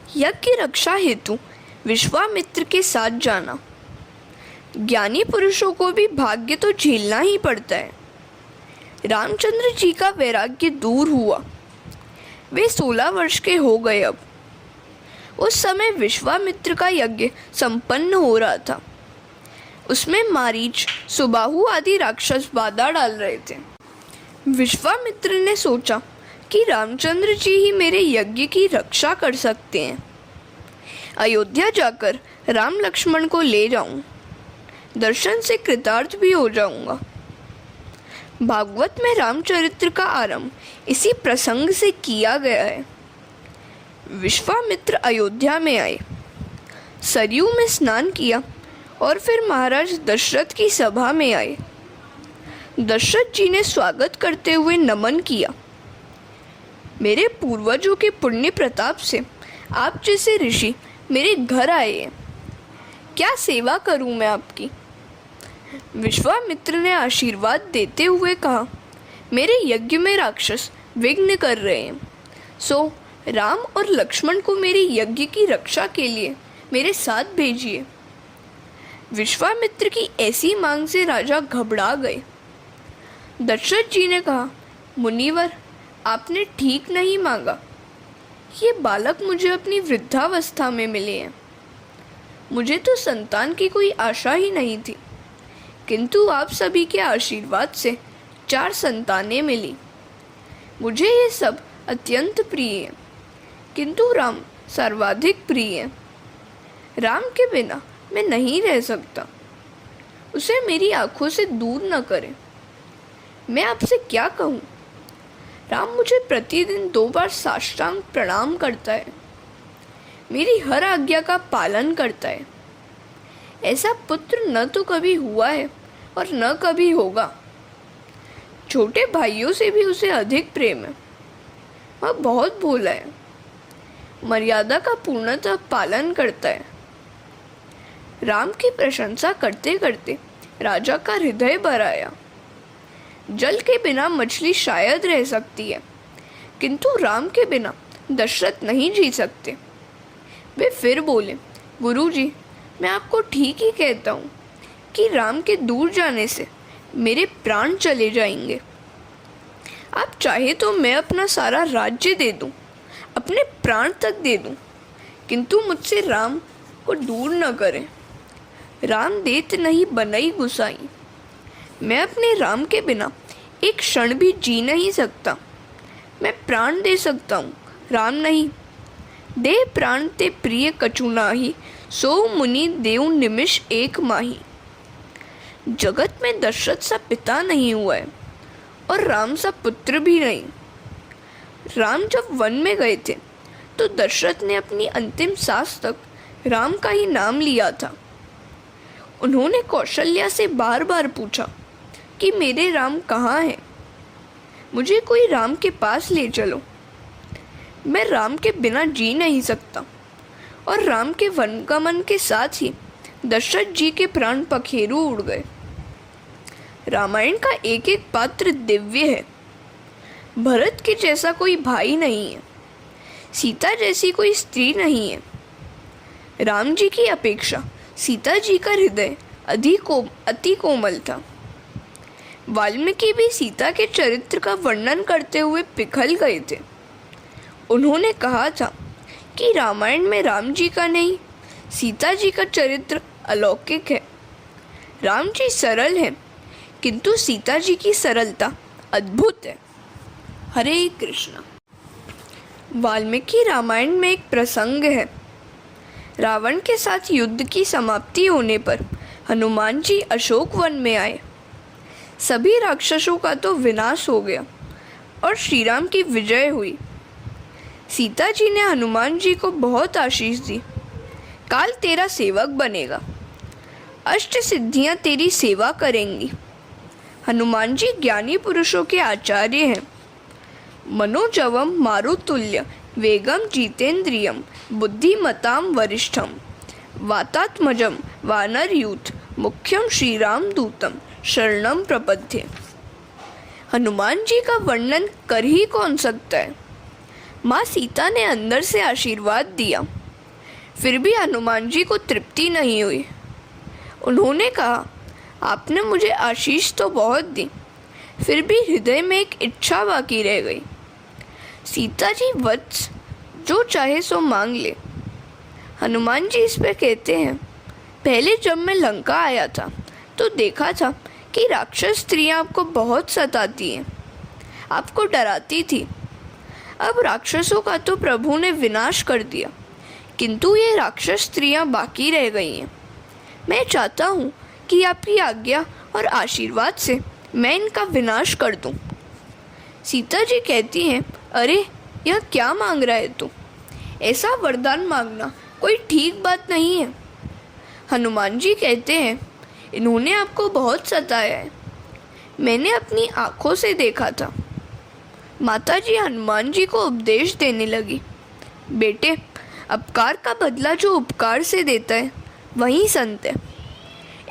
यज्ञ की रक्षा हेतु विश्वामित्र के साथ जाना। ज्ञानी पुरुषों को भी भाग्य तो झेलना ही पड़ता है। रामचंद्र जी का वैराग्य दूर हुआ। वे 16 वर्ष के हो गए। अब उस समय विश्वामित्र का यज्ञ संपन्न हो रहा था। उसमें मारीच, सुबाहु आदि राक्षस बाधा डाल रहे थे। विश्वामित्र ने सोचा कि रामचंद्र जी ही मेरे यज्ञ की रक्षा कर सकते हैं। अयोध्या जाकर राम लक्ष्मण को ले जाऊं, दर्शन से कृतार्थ भी हो जाऊंगा। भागवत में रामचरित्र का आरंभ इसी प्रसंग से किया गया है। विश्वामित्र अयोध्या में आए, सरयू में स्नान किया और फिर महाराज दशरथ की सभा में आए। दशरथ जी ने स्वागत करते हुए नमन किया। मेरे पूर्वजों के पुण्य प्रताप से आप जैसे ऋषि मेरे घर आए हैं। क्या सेवा करूं मैं आपकी? विश्वामित्र ने आशीर्वाद देते हुए कहा, मेरे यज्ञ में राक्षस विघ्न कर रहे हैं, सो राम और लक्ष्मण को मेरे यज्ञ की रक्षा के लिए मेरे साथ भेजिए। विश्वामित्र की ऐसी मांग से राजा घबरा गए। दशरथ जी ने कहा, मुनिवर, आपने ठीक नहीं मांगा। ये बालक मुझे अपनी वृद्धावस्था में मिले हैं। मुझे तो संतान की कोई आशा ही नहीं थी, किंतु आप सभी के आशीर्वाद से 4 संतानें मिली। मुझे ये सब अत्यंत प्रिय है, किंतु राम सर्वाधिक प्रिय है। राम के बिना मैं नहीं रह सकता। उसे मेरी आंखों से दूर न करें। मैं आपसे क्या कहूँ? राम मुझे प्रतिदिन 2 बार साष्टांग प्रणाम करता है, मेरी हर आज्ञा का पालन करता है। ऐसा पुत्र न तो कभी हुआ है और न कभी होगा। छोटे भाइयों से भी उसे अधिक प्रेम है। वह बहुत भोला है, मर्यादा का पूर्णतः पालन करता है। राम की प्रशंसा करते करते राजा का हृदय भर आया। जल के बिना मछली शायद रह सकती है, किंतु राम के बिना दशरथ नहीं जी सकते। वे फिर बोले, गुरुजी, मैं आपको ठीक ही कहता हूँ कि राम के दूर जाने से मेरे प्राण चले जाएंगे। आप चाहे तो मैं अपना सारा राज्य दे दूँ, अपने प्राण तक दे दूँ, किंतु मुझसे राम को दूर न करें। राम देत नहीं बनई गुसाई। मैं अपने राम के बिना एक क्षण भी जी नहीं सकता। मैं प्राण दे सकता हूँ, राम नहीं। दे प्राण ते प्रिय कछु नाही, सो मुनि देव निमिष एक माही। जगत में दशरथ सा पिता नहीं हुआ है और राम सा पुत्र भी नहीं। राम जब वन में गए थे तो दशरथ ने अपनी अंतिम सांस तक राम का ही नाम लिया था। उन्होंने कौशल्या से बार बार पूछा कि मेरे राम कहाँ हैं? मुझे कोई राम के पास ले चलो। मैं राम के बिना जी नहीं सकता। और राम के वनगमन के साथ ही दशरथ जी के प्राण पखेरु उड़ गए। रामायण का एक एक पात्र दिव्य है। भरत के जैसा कोई भाई नहीं है, सीता जैसी कोई स्त्री नहीं है। राम जी की अपेक्षा सीता जी का हृदय अति कोमल था। वाल्मीकि भी सीता के चरित्र का वर्णन करते हुए पिघल गए थे। उन्होंने कहा था कि रामायण में राम जी का नहीं, सीता जी का चरित्र अलौकिक है। राम जी सरल हैं, किंतु सीता जी की सरलता अद्भुत है। हरे कृष्ण। वाल्मीकि रामायण में एक प्रसंग है। रावण के साथ युद्ध की समाप्ति होने पर हनुमान जी अशोक वन में आए। सभी राक्षसों का तो विनाश हो गया और श्री राम की विजय हुई। सीता जी ने हनुमान जी को बहुत आशीष दी। काल तेरा सेवक बनेगा, अष्ट सिद्धियां तेरी सेवा करेंगी। हनुमान जी ज्ञानी पुरुषों के आचार्य हैं। मनोजवम मारुतुल्य वेगम जितेंद्रियम बुद्धिमताम वरिष्ठम वातात्मजम वानरयूथ मुख्यम श्री राम दूतम शरणम प्रपद्ये। हनुमान जी का वर्णन कर ही कौन सकता है। माँ सीता ने अंदर से आशीर्वाद दिया। फिर भी हनुमान जी को तृप्ति नहीं हुई। उन्होंने कहा, आपने मुझे आशीष तो बहुत दी, फिर भी हृदय में एक इच्छा बाकी रह गई। सीता जी वत्स, जो चाहे सो मांग ले। हनुमान जी इस पर कहते हैं, पहले जब मैं लंका आया था तो देखा था कि राक्षस स्त्रियां आपको बहुत सताती हैं, आपको डराती थी। अब राक्षसों का तो प्रभु ने विनाश कर दिया, किंतु ये राक्षस स्त्रियां बाकी रह गई हैं। मैं चाहता हूँ कि आपकी आज्ञा और आशीर्वाद से मैं इनका विनाश कर दूँ। सीता जी कहती हैं, अरे यह क्या मांग रहा है तू? ऐसा वरदान मांगना कोई ठीक बात नहीं है। हनुमान जी कहते हैं, इन्होंने आपको बहुत सताया है, मैंने अपनी आँखों से देखा था। माता जी हनुमान जी को उपदेश देने लगी, बेटे, अपकार का बदला जो उपकार से देता है वही संत है।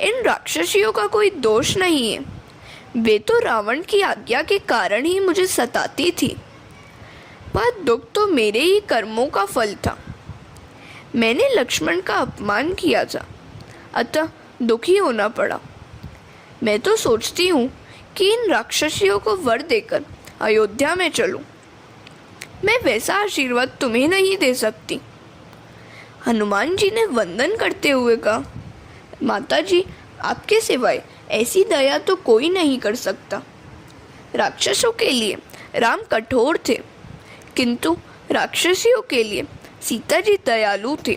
इन राक्षसियों का कोई दोष नहीं है, वे तो रावण की आज्ञा के कारण ही मुझे सताती थी। वह दुख तो मेरे ही कर्मों का फल था। मैंने लक्ष्मण का अपमान किया था, अतः दुखी होना पड़ा। मैं तो सोचती हूँ कि इन राक्षसियों को वर देकर अयोध्या में चलूं। मैं वैसा आशीर्वाद तुम्हें नहीं दे सकती। हनुमान जी ने वंदन करते हुए कहा, माता जी, आपके सिवाय ऐसी दया तो कोई नहीं कर सकता। राक्षसों के लिए राम कठोर थे, किंतु राक्षसियों के लिए सीता जी दयालु थे।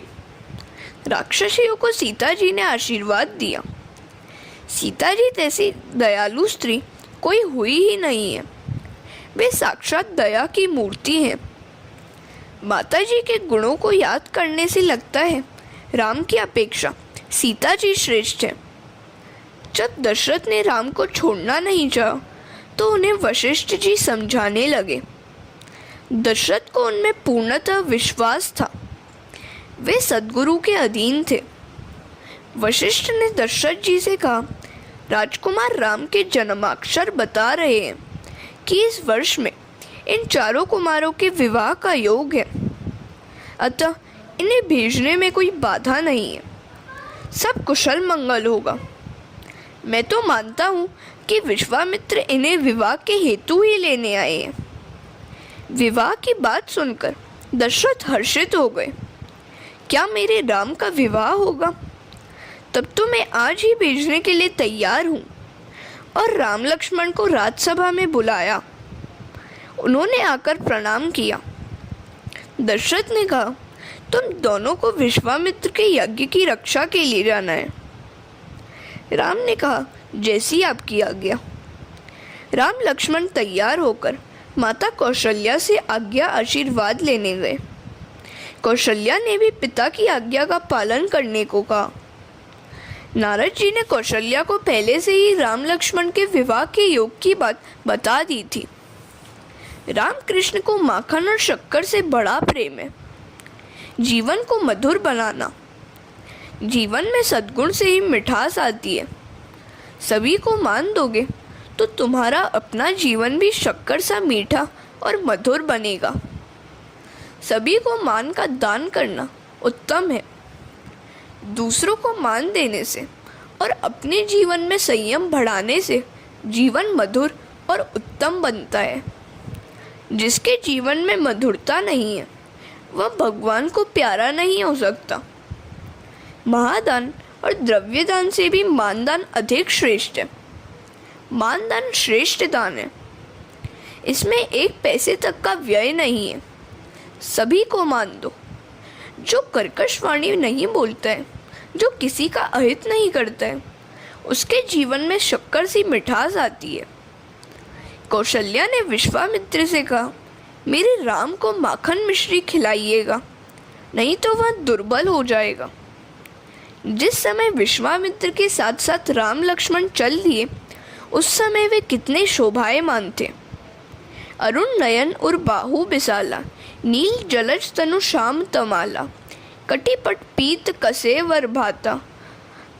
राक्षसियों को सीता जी ने आशीर्वाद दिया। सीता जी जैसी दयालु स्त्री कोई हुई ही नहीं है, वे साक्षात दया की मूर्ति हैं। माता जी के गुणों को याद करने से लगता है राम की अपेक्षा सीता जी श्रेष्ठ है। जब दशरथ ने राम को छोड़ना नहीं चाहा तो उन्हें वशिष्ठ जी समझाने लगे। दशरथ को उनमें पूर्णतः विश्वास था, वे सद्गुरु के अधीन थे। वशिष्ठ ने दशरथ जी से कहा, राजकुमार राम के जन्माक्षर बता रहे हैं कि इस वर्ष में इन चारों कुमारों के विवाह का योग है, अतः इन्हें भेजने में कोई बाधा नहीं है, सब कुशल मंगल होगा। मैं तो मानता हूँ कि विश्वामित्र इन्हें विवाह के हेतु ही लेने आए हैं। विवाह की बात सुनकर दशरथ हर्षित हो गए। क्या मेरे राम का विवाह होगा? तब तो मैं आज ही भेजने के लिए तैयार हूँ। और राम लक्ष्मण को राजसभा में बुलाया। उन्होंने आकर प्रणाम किया। दशरथ ने कहा, तुम दोनों को विश्वामित्र के यज्ञ की रक्षा के लिए जाना है। राम ने कहा, जैसी आपकी आज्ञा। राम लक्ष्मण तैयार होकर माता कौशल्या से आज्ञा आशीर्वाद लेने गए। कौशल्या ने भी पिता की आज्ञा का पालन करने को कहा। नारद जी ने कौशल्या को पहले से ही राम लक्ष्मण के विवाह के योग की बात बता दी थी। राम कृष्ण को माखन और शक्कर से बड़ा प्रेम है। जीवन को मधुर बनाना, जीवन में सद्गुण से ही मिठास आती है। सभी को मान दोगे तो तुम्हारा अपना जीवन भी शक्कर सा मीठा और मधुर बनेगा। सभी को मान का दान करना उत्तम है। दूसरों को मान देने से और अपने जीवन में संयम बढ़ाने से जीवन मधुर और उत्तम बनता है। जिसके जीवन में मधुरता नहीं है वह भगवान को प्यारा नहीं हो सकता। महादान और द्रव्यदान से भी मानदान अधिक श्रेष्ठ है। मानदान श्रेष्ठ दान है, इसमें एक पैसे तक का व्यय नहीं है। सभी को मान दो। जो कर्कश वाणी नहीं बोलता है, जो किसी का अहित नहीं करता है, उसके जीवन में शक्कर सी मिठास आती है। कौशल्या ने विश्वामित्र से कहा, मेरे राम को माखन मिश्री खिलाइएगा, नहीं तो वह दुर्बल हो जाएगा। जिस समय विश्वामित्र के साथ साथ राम लक्ष्मण चल दिए उस समय वे कितने शोभायमान थे। अरुण नयन और बाहु बिसाला, नील जलज तनु श्याम तमाला, कटिपट पीत कसे वर भाता,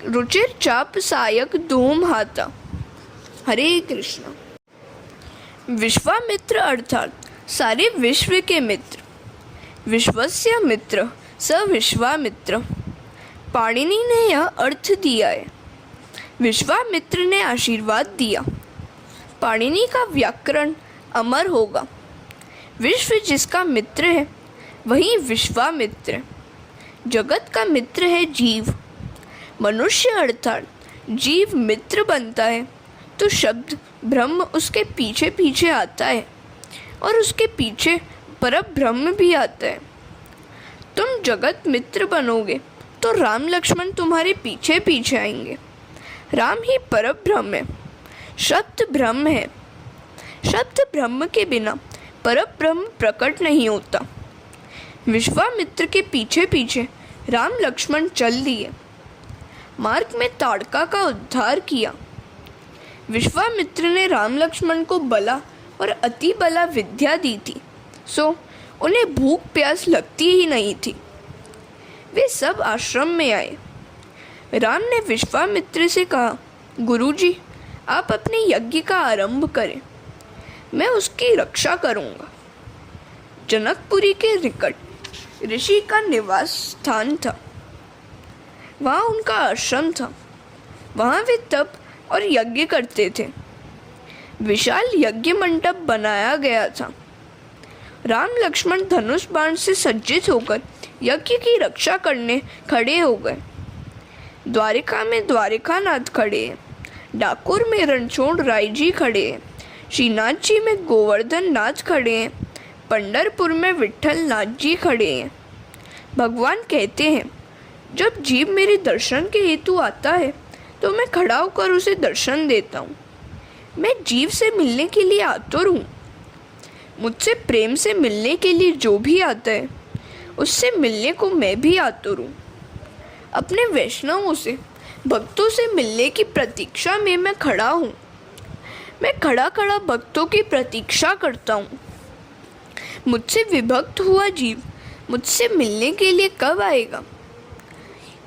रुचिर चाप सायक धूम हाता। हरे कृष्ण। विश्वामित्र अर्थात सारे विश्व के मित्र। विश्वस्य मित्र स विश्वामित्र। पाणिनि ने यह अर्थ दिया है। विश्वामित्र ने आशीर्वाद दिया। पाणिनि का व्याकरण अमर होगा। विश्व जिसका मित्र है वही विश्वामित्र। जगत का मित्र है जीव। मनुष्य अर्थात जीव मित्र बनता है तो शब्द ब्रह्म उसके पीछे पीछे आता है और उसके पीछे परब्रह्म भी आता है। तुम जगत मित्र बनोगे तो राम लक्ष्मण तुम्हारे पीछे पीछे आएंगे। राम ही परब्रह्म है, शब्द ब्रह्म है। शब्द ब्रह्म के बिना परब्रह्म प्रकट नहीं होता। विश्वामित्र के पीछे पीछे राम लक्ष्मण चल दिए। मार्ग में ताड़का का उद्धार किया। विश्वामित्र ने राम लक्ष्मण को बला और अति बला विद्या दी थी, सो उन्हें भूख प्यास लगती ही नहीं थी। वे सब आश्रम में आए। राम ने विश्वामित्र से कहा, गुरुजी, आप अपने यज्ञ का आरंभ करें, मैं उसकी रक्षा करूंगा। जनकपुरी के निकट ऋषि का निवास स्थान था। वहाँ उनका आश्रम था। वहाँ वे तप और यज्ञ करते थे। विशाल यज्ञ मंडप बनाया गया था। राम लक्ष्मण धनुष बाण से सज्जित होकर यज्ञ की रक्षा करने खड़े हो गए। द्वारिका में द्वारिकानाथ खड़े हैं। डाकोर में रणछोड़ राय जी खड़े हैं। श्रीनाथ जी में गोवर्धन नाथ खड़े हैं। पंढरपुर में विट्ठल नाथ जी खड़े हैं। भगवान कहते हैं, जब जीव मेरे दर्शन के हेतु आता है तो मैं खड़ा होकर उसे दर्शन देता हूँ। मैं जीव से मिलने के लिए आतुर हूँ। मुझसे प्रेम से मिलने के लिए जो भी आता है उससे मिलने को मैं भी आतुर हूँ। अपने वैष्णवों से, भक्तों से मिलने की प्रतीक्षा में मैं खड़ा हूँ। मैं खड़ा खड़ा भक्तों की प्रतीक्षा करता हूँ। मुझसे विभक्त हुआ जीव मुझसे मिलने के लिए कब आएगा?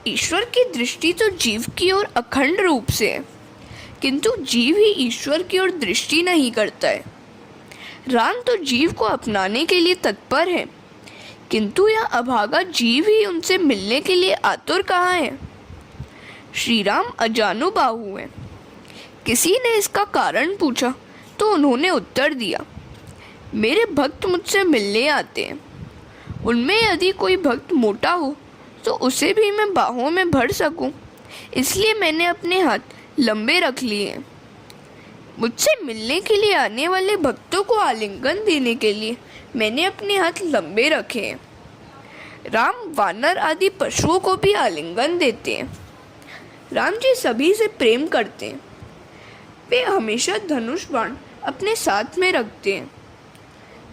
ईश्वर की दृष्टि तो जीव की ओर अखंड रूप से है, किंतु जीव ही ईश्वर की ओर दृष्टि नहीं करता है। राम तो जीव को अपनाने के लिए तत्पर है, किंतु यह अभागा जीव ही उनसे मिलने के लिए आतुर कहाँ है? श्री राम अजानुबाहु हैं। किसी ने इसका कारण पूछा तो उन्होंने उत्तर दिया, मेरे भक्त मुझसे मिलने आते हैं। उनमें यदि कोई भक्त मोटा हो तो उसे भी मैं बाहों में भर सकूं, इसलिए मैंने अपने हाथ लंबे रख लिए। मुझसे मिलने के लिए आने वाले भक्तों को आलिंगन देने के लिए मैंने अपने हाथ लंबे रखे हैं। राम वानर आदि पशुओं को भी आलिंगन देते हैं। राम जी सभी से प्रेम करते हैं। वे हमेशा धनुष बाण अपने साथ में रखते हैं।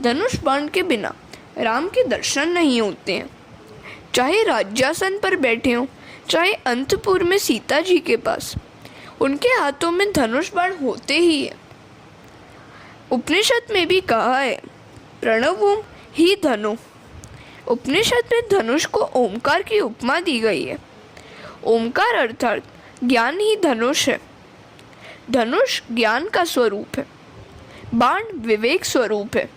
धनुष बाण के बिना राम के दर्शन नहीं होते हैं। चाहे राज्यासन पर बैठे हों, चाहे अंतपुर में सीता जी के पास, उनके हाथों में धनुष बाण होते ही है। उपनिषद में भी कहा है, प्रणवोम ही धनु। उपनिषद में धनुष को ओमकार की उपमा दी गई है। ओमकार अर्थात ज्ञान ही धनुष है। धनुष ज्ञान का स्वरूप है। बाण विवेक स्वरूप है।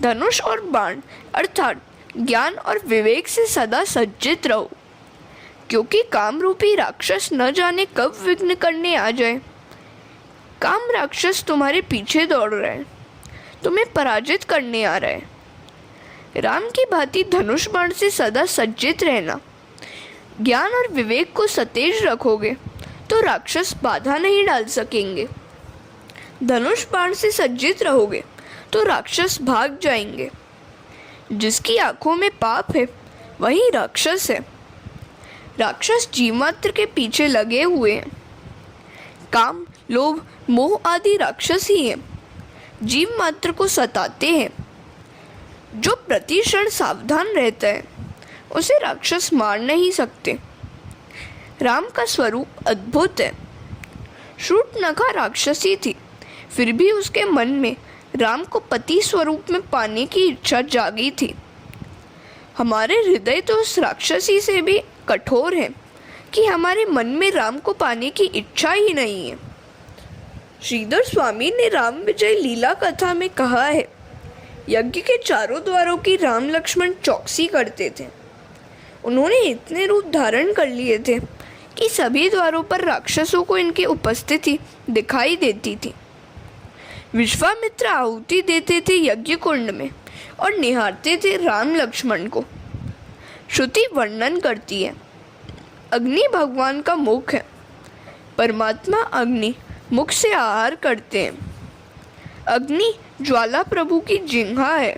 धनुष और बाण अर्थात ज्ञान और विवेक से सदा सज्जित रहो, क्योंकि काम रूपी राक्षस न जाने कब विघ्न करने आ जाए। काम राक्षस तुम्हारे पीछे दौड़ रहा है, तुम्हें पराजित करने आ रहा है। राम की भांति धनुष बाण से सदा सज्जित रहना। ज्ञान और विवेक को सतेज रखोगे तो राक्षस बाधा नहीं डाल सकेंगे। धनुष बाण से सज्जित रहोगे तो राक्षस भाग जाएंगे। जिसकी आंखों में पाप है वही राक्षस है। राक्षस जीव मात्र के पीछे लगे हुए हैं। काम, लोभ, मोह आदि राक्षस ही हैं। जीव मात्र को सताते हैं। जो प्रति क्षण सावधान रहता है उसे राक्षस मार नहीं सकते। राम का स्वरूप अद्भुत है। शूर्पणखा राक्षसी थी, फिर भी उसके मन में राम को पति स्वरूप में पाने की इच्छा जागी थी। हमारे हृदय तो उस राक्षसी से भी कठोर है कि हमारे मन में राम को पाने की इच्छा ही नहीं है। श्रीधर स्वामी ने राम विजय लीला कथा में कहा है, यज्ञ के चारों द्वारों की राम लक्ष्मण चौकसी करते थे। उन्होंने इतने रूप धारण कर लिए थे कि सभी द्वारों पर राक्षसों को इनकी उपस्थिति दिखाई देती थी। विश्वामित्र आहुति देते थे यज्ञ कुंड में और निहारते थे राम लक्ष्मण को। श्रुति वर्णन करती है, अग्नि भगवान का मुख है, परमात्मा अग्नि मुख से आहार करते हैं। अग्नि ज्वाला प्रभु की जिह्वा है।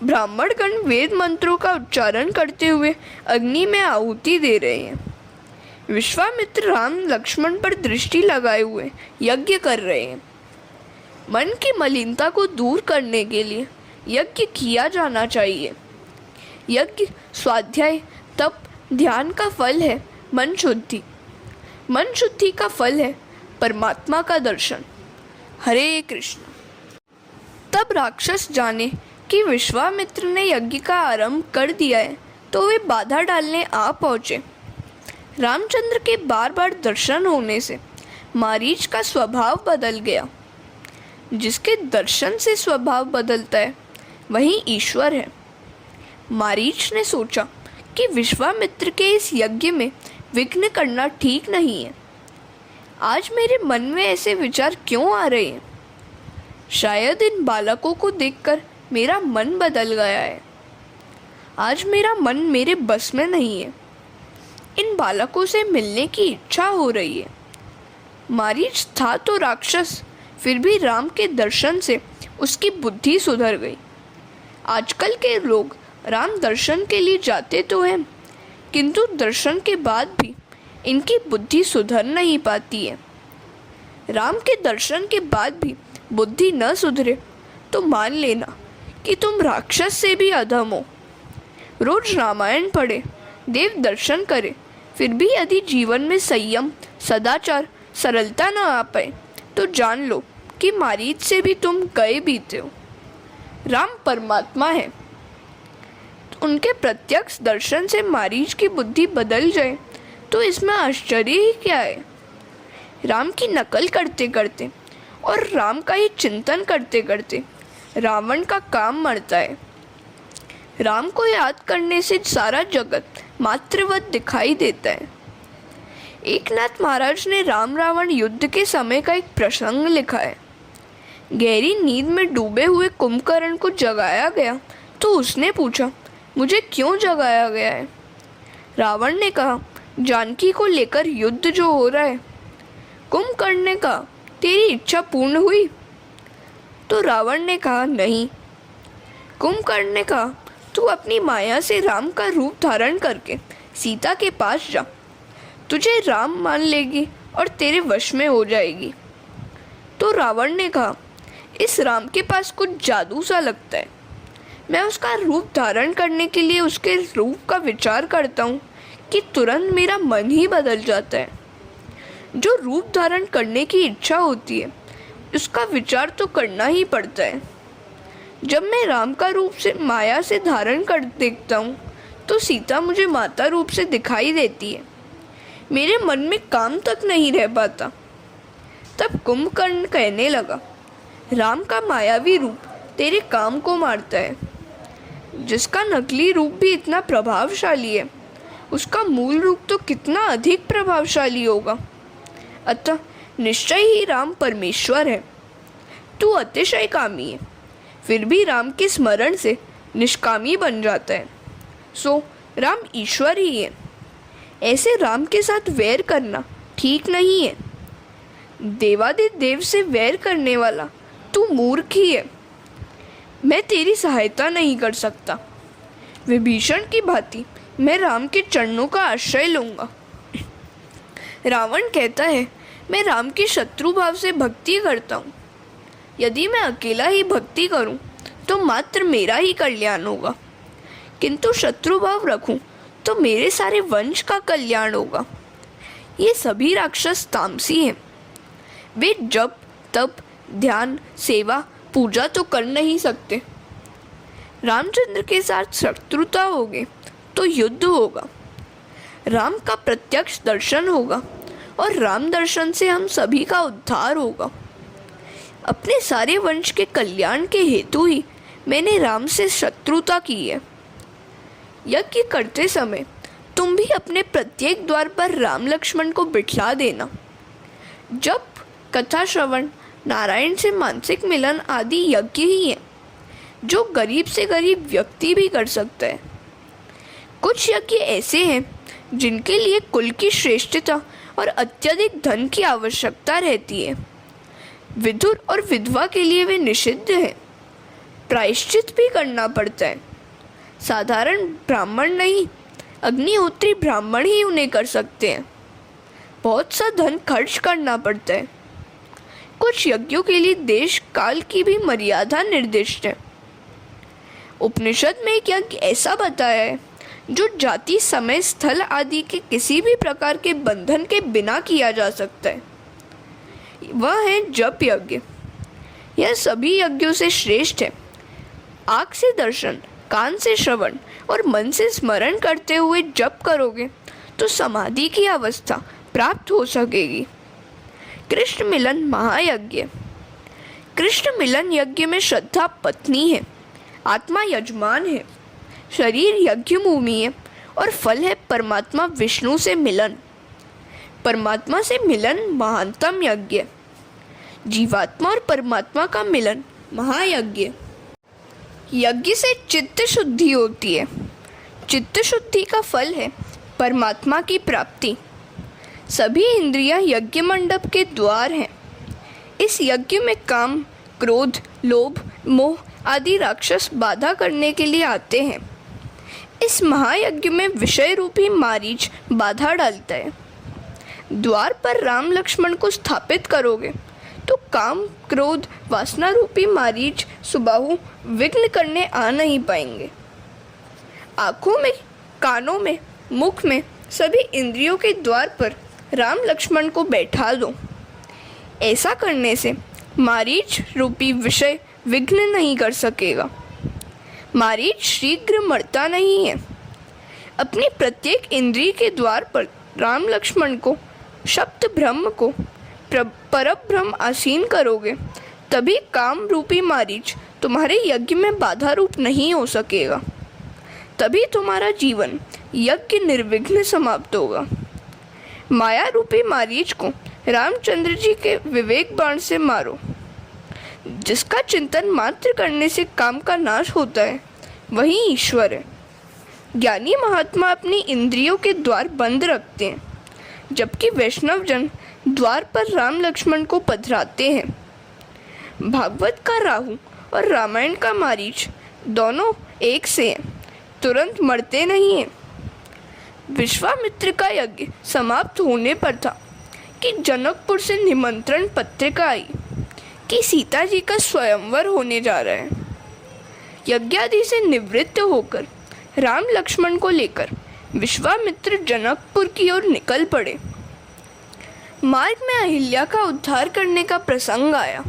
ब्राह्मणगण वेद मंत्रों का उच्चारण करते हुए अग्नि में आहुति दे रहे हैं। विश्वामित्र राम लक्ष्मण पर दृष्टि लगाए हुए यज्ञ कर रहे हैं। मन की मलिनता को दूर करने के लिए यज्ञ किया जाना चाहिए। यज्ञ, स्वाध्याय, तप, ध्यान का फल है मन शुद्धि। मन शुद्धि का फल है परमात्मा का दर्शन। हरे कृष्ण। तब राक्षस जाने कि विश्वामित्र ने यज्ञ का आरंभ कर दिया है तो वे बाधा डालने आ पहुँचे। रामचंद्र के बार बार दर्शन होने से मारीच का स्वभाव बदल गया। जिसके दर्शन से स्वभाव बदलता है वही ईश्वर है। मारीच ने सोचा कि विश्वामित्र के इस यज्ञ में विघ्न करना ठीक नहीं है। आज मेरे मन में ऐसे विचार क्यों आ रहे हैं? शायद इन बालकों को देखकर मेरा मन बदल गया है। आज मेरा मन मेरे बस में नहीं है। इन बालकों से मिलने की इच्छा हो रही है। मारीच था तो राक्षस, फिर भी राम के दर्शन से उसकी बुद्धि सुधर गई। आजकल के लोग राम दर्शन के लिए जाते तो हैं, किंतु दर्शन के बाद भी इनकी बुद्धि सुधर नहीं पाती है। राम के दर्शन के बाद भी बुद्धि न सुधरे तो मान लेना कि तुम राक्षस से भी अधम हो। रोज रामायण पढ़े, देव दर्शन करे, फिर भी यदि जीवन में संयम, सदाचार, सरलता न आ पाए तो जान लो कि मारीच से भी तुम गए बीते हो। राम परमात्मा है। उनके प्रत्यक्ष दर्शन से मारीच की बुद्धि बदल जाए तो इसमें आश्चर्य ही क्या है? राम की नकल करते करते और राम का ही चिंतन करते करते रावण का काम मरता है। राम को याद करने से सारा जगत मात्रवत दिखाई देता है। एकनाथ महाराज ने राम रावण युद्ध के समय का एक प्रसंग लिखा है। गहरी नींद में डूबे हुए कुंभकर्ण को जगाया गया तो उसने पूछा, मुझे क्यों जगाया गया है? रावण ने कहा, जानकी को लेकर युद्ध जो हो रहा है। कुंभकर्ण ने कहा, तेरी इच्छा पूर्ण हुई? तो रावण ने कहा, नहीं। कुंभकर्ण ने कहा, तू अपनी माया से राम का रूप धारण करके सीता के पास जा, तुझे राम मान लेगी और तेरे वश में हो जाएगी। तो रावण ने कहा, इस राम के पास कुछ जादू सा लगता है। मैं उसका रूप धारण करने के लिए उसके रूप का विचार करता हूँ कि तुरंत मेरा मन ही बदल जाता है। जो रूप धारण करने की इच्छा होती है उसका विचार तो करना ही पड़ता है। जब मैं राम का रूप से माया से धारण कर देखता हूँ तो सीता मुझे माता रूप से दिखाई देती है। मेरे मन में काम तक नहीं रह पाता। तब कुंभकर्ण कहने लगा, राम का मायावी रूप तेरे काम को मारता है। जिसका नकली रूप भी इतना प्रभावशाली है उसका मूल रूप तो कितना अधिक प्रभावशाली होगा। अतः निश्चय ही राम परमेश्वर है। तू अतिशय कामी है, फिर भी राम के स्मरण से निष्कामी बन जाता है। सो राम ईश्वर ही है। ऐसे राम के साथ वैर करना ठीक नहीं है। देवादिदेव से वैर करने वाला तू मूर्ख ही है। मैं तेरी सहायता नहीं कर सकता। विभीषण की भांति मैं राम के चरणों का आश्रय लूँगा। रावण कहता है, मैं राम की शत्रु भाव से भक्ति करता हूँ। यदि मैं अकेला ही भक्ति करूँ तो मात्र मेरा ही कल्याण होगा, किंतु शत्रु भाव रखूँ तो मेरे सारे वंश का कल्याण होगा। ये सभी राक्षस तामसी हैं। वे जप, तप, ध्यान, सेवा, पूजा तो कर नहीं सकते। रामचंद्र के साथ शत्रुता होगी तो युद्ध होगा। राम का प्रत्यक्ष दर्शन होगा और राम दर्शन से हम सभी का उद्धार होगा। अपने सारे वंश के कल्याण के हेतु ही मैंने राम से शत्रुता की है। यज्ञ करते समय तुम भी अपने प्रत्येक द्वार पर राम लक्ष्मण को बिठला देना। जब कथा श्रवण, नारायण से मानसिक मिलन आदि यज्ञ ही है जो गरीब से गरीब व्यक्ति भी कर सकता है। कुछ यज्ञ ऐसे हैं जिनके लिए कुल की श्रेष्ठता और अत्यधिक धन की आवश्यकता रहती है। विधुर और विधवा के लिए वे निषिद्ध है, प्रायश्चित भी करना पड़ता है। साधारण ब्राह्मण नहीं, अग्निहोत्री ब्राह्मण ही उन्हें कर सकते हैं। बहुत सा धन खर्च करना पड़ता है। कुछ यज्ञों के लिए देश काल की भी मर्यादा निर्दिष्ट है। उपनिषद में एक यज्ञ ऐसा बताया है जो जाति, समय, स्थल आदि के किसी भी प्रकार के बंधन के बिना किया जा सकता है। वह है जप यज्ञ। यह सभी यज्ञों से श्रेष्ठ है। आँख से दर्शन, कान से श्रवण और मन से स्मरण करते हुए जप करोगे तो समाधि की अवस्था प्राप्त हो सकेगी। कृष्ण मिलन महायज्ञ। कृष्ण मिलन यज्ञ में श्रद्धा पत्नी है, आत्मा यजमान है, शरीर यज्ञ भूमि है और फल है परमात्मा विष्णु से मिलन। परमात्मा से मिलन महानतम यज्ञ। जीवात्मा और परमात्मा का मिलन महायज्ञ। यज्ञ से चित्त शुद्धि होती है। चित्त शुद्धि का फल है परमात्मा की प्राप्ति। सभी इंद्रियां यज्ञ मंडप के द्वार हैं। इस यज्ञ में काम, क्रोध, लोभ, मोह आदि राक्षस बाधा करने के लिए आते हैं। इस महायज्ञ में विषय रूपी मारीच बाधा डालता है। द्वार पर राम लक्ष्मण को स्थापित करोगे तो काम, क्रोध, वासना रूपी मारीच सुबाहु विघ्न करने आ नहीं पाएंगे। आँखों में, कानों में, मुख में, सभी इंद्रियों के द्वार पर राम लक्ष्मण को बैठा दो। ऐसा करने से मारीच रूपी विषय विघ्न नहीं कर सकेगा। मारीच शीघ्र मरता नहीं है। अपनी प्रत्येक इंद्रिय के द्वार पर राम लक्ष्मण को, शब्द ब्रह्म को परब्रह्म आसीन करोगे तभी काम रूपी मारीच तुम्हारे यज्ञ में बाधा रूप नहीं हो सकेगा। तभी तुम्हारा जीवन यज्ञ निर्विघ्न समाप्त होगा। माया रूपी मारीच को रामचंद्र जी के विवेक बाण से मारो। जिसका चिंतन मात्र करने से काम का नाश होता है वही ईश्वर है। ज्ञानी महात्मा अपनी इंद्रियों के द्वार बंद रखते हैं, जबकि वैष्णव जन द्वार पर राम लक्ष्मण को पधराते हैं। भागवत का राहु और रामायण का मारीच दोनों एक से हैं, तुरंत मरते नहीं हैं। विश्वामित्र का यज्ञ समाप्त होने पर था कि जनकपुर से निमंत्रण पत्रिका आई कि सीता जी का स्वयंवर होने जा रहा है। यज्ञादि से निवृत्त होकर राम लक्ष्मण को लेकर विश्वामित्र जनकपुर की ओर निकल पड़े। मार्ग में अहिल्या का उद्धार करने का प्रसंग आया।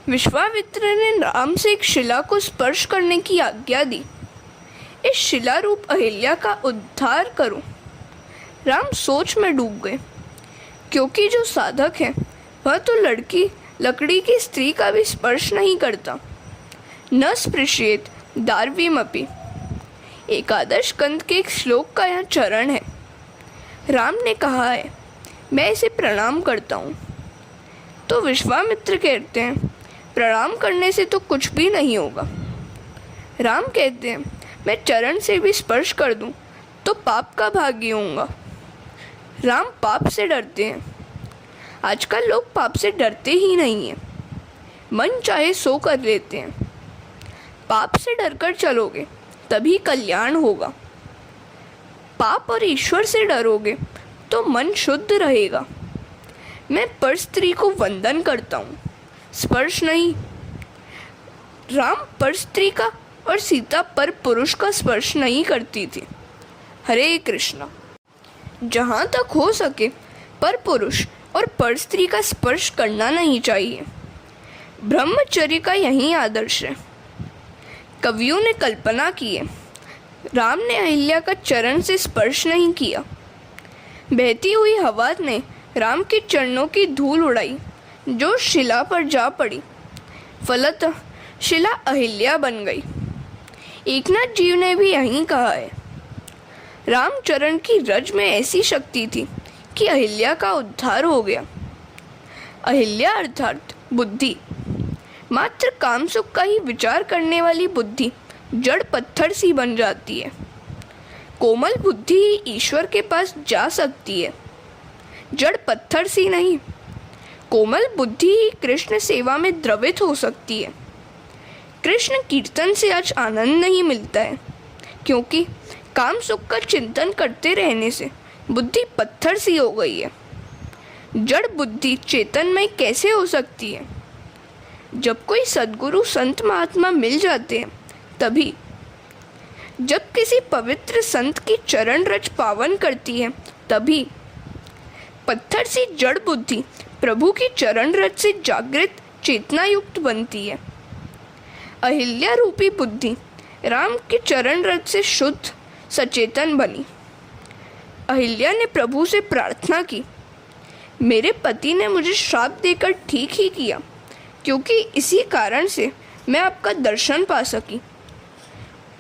विश्वामित्र ने राम से एक शिला को स्पर्श करने की आज्ञा दी। इस शिला रूप अहिल्या का उद्धार करो। राम सोच में डूब गए, क्योंकि जो साधक है वह तो लकड़ी की स्त्री का भी स्पर्श नहीं करता। न स्पृशेत दार्वीमपि, एकादश स्कंद के एक श्लोक का यह चरण है। राम ने कहा है मैं इसे प्रणाम करता हूँ, तो विश्वामित्र कहते हैं प्रणाम करने से तो कुछ भी नहीं होगा। राम कहते हैं मैं चरण से भी स्पर्श कर दूं तो पाप का भागी होऊंगा। राम पाप से डरते हैं। आजकल लोग पाप से डरते ही नहीं हैं, मन चाहे सो कर लेते हैं। पाप से डरकर चलोगे तभी कल्याण होगा। पाप और ईश्वर से डरोगे तो मन शुद्ध रहेगा। मैं पर स्त्री को वंदन करता हूँ, स्पर्श नहीं। राम पर स्त्री का और सीता पर पुरुष का स्पर्श नहीं करती थी। हरे कृष्णा। जहाँ तक हो सके पर पुरुष और पर स्त्री का स्पर्श करना नहीं चाहिए। ब्रह्मचर्य का यही आदर्श है। कवियों ने कल्पना की है, राम ने अहिल्या का चरण से स्पर्श नहीं किया। बहती हुई हवा ने राम के चरणों की धूल उड़ाई जो शिला पर जा पड़ी। फलतः शिला अहिल्या बन गई। एकनाथ जी ने भी यही कहा है। रामचरण की रज में ऐसी शक्ति थी कि अहिल्या का उद्धार हो गया। अहिल्या अर्थात बुद्धि। मात्र काम सुख का ही विचार करने वाली बुद्धि जड़ पत्थर सी बन जाती है। कोमल बुद्धि ही ईश्वर के पास जा सकती है, जड़ पत्थर सी नहीं। कोमल बुद्धि ही कृष्ण सेवा में द्रवित हो सकती है। कृष्ण कीर्तन से आज आनंद नहीं मिलता है, क्योंकि काम सुख का चिंतन करते रहने से बुद्धि पत्थर सी हो गई है। जड़ बुद्धि चेतनमय कैसे हो सकती है? जब कोई सद्गुरु संत महात्मा मिल जाते हैं तभी। जब किसी पवित्र संत की चरण रज पावन करती है तभी। पत्थर सी जड़ बुद्धि प्रभु की चरण रज से जागृत चेतना युक्त बनती है। अहिल्या रूपी बुद्धि राम के चरण रज से शुद्ध सचेतन बनी। अहिल्या ने प्रभु से प्रार्थना की, मेरे पति ने मुझे श्राप देकर ठीक ही किया, क्योंकि इसी कारण से मैं आपका दर्शन पा सकी।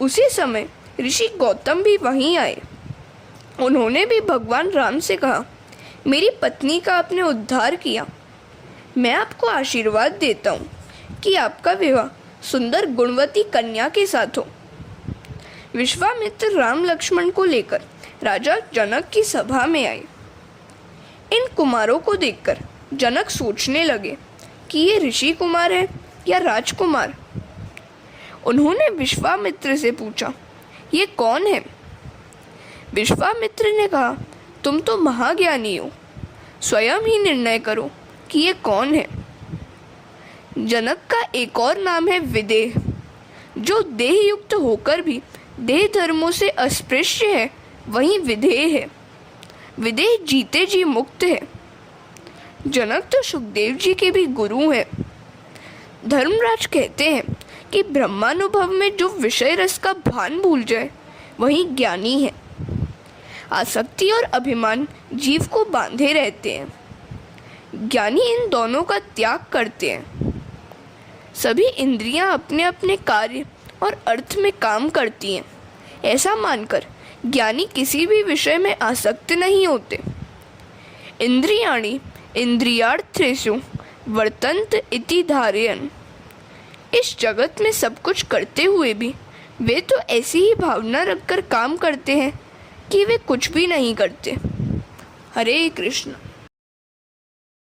उसी समय ऋषि गौतम भी वहीं आए। उन्होंने भी भगवान राम से कहा, मेरी पत्नी का आपने उद्धार किया। मैं आपको आशीर्वाद देता हूँ कि आपका विवाह सुंदर गुणवती कन्या के साथ हो। विश्वामित्र राम लक्ष्मण को लेकर राजा जनक की सभा में आए। इन कुमारों को देखकर जनक सोचने लगे कि ये ऋषि कुमार है या राजकुमार। उन्होंने विश्वामित्र से पूछा, ये कौन है? विश्वामित्र ने कहा, तुम तो महाज्ञानी हो, स्वयं ही निर्णय करो कि ये कौन है। जनक का एक और नाम है विदेह, जो देह युक्त होकर भी देह धर्मों से अस्पृश्य है, वही विदेह है। विदेह जीते जी मुक्त है। जनक तो सुखदेव जी के भी गुरु हैं। धर्मराज कहते हैं कि ब्रह्मानुभव में जो विषय रस का भान भूल जाए वही ज्ञानी है। आसक्ति और अभिमान जीव को बांधे रहते हैं। ज्ञानी इन दोनों का त्याग करते हैं। सभी इंद्रियां अपने अपने कार्य और अर्थ में काम करती हैं, ऐसा मानकर ज्ञानी किसी भी विषय में आसक्त नहीं होते। इंद्रियाणि इंद्रियार्थेषु वर्तन्त इति धारयन्। इस जगत में सब कुछ करते हुए भी वे तो ऐसी ही भावना रखकर काम करते हैं कि वे कुछ भी नहीं करते। हरे कृष्ण।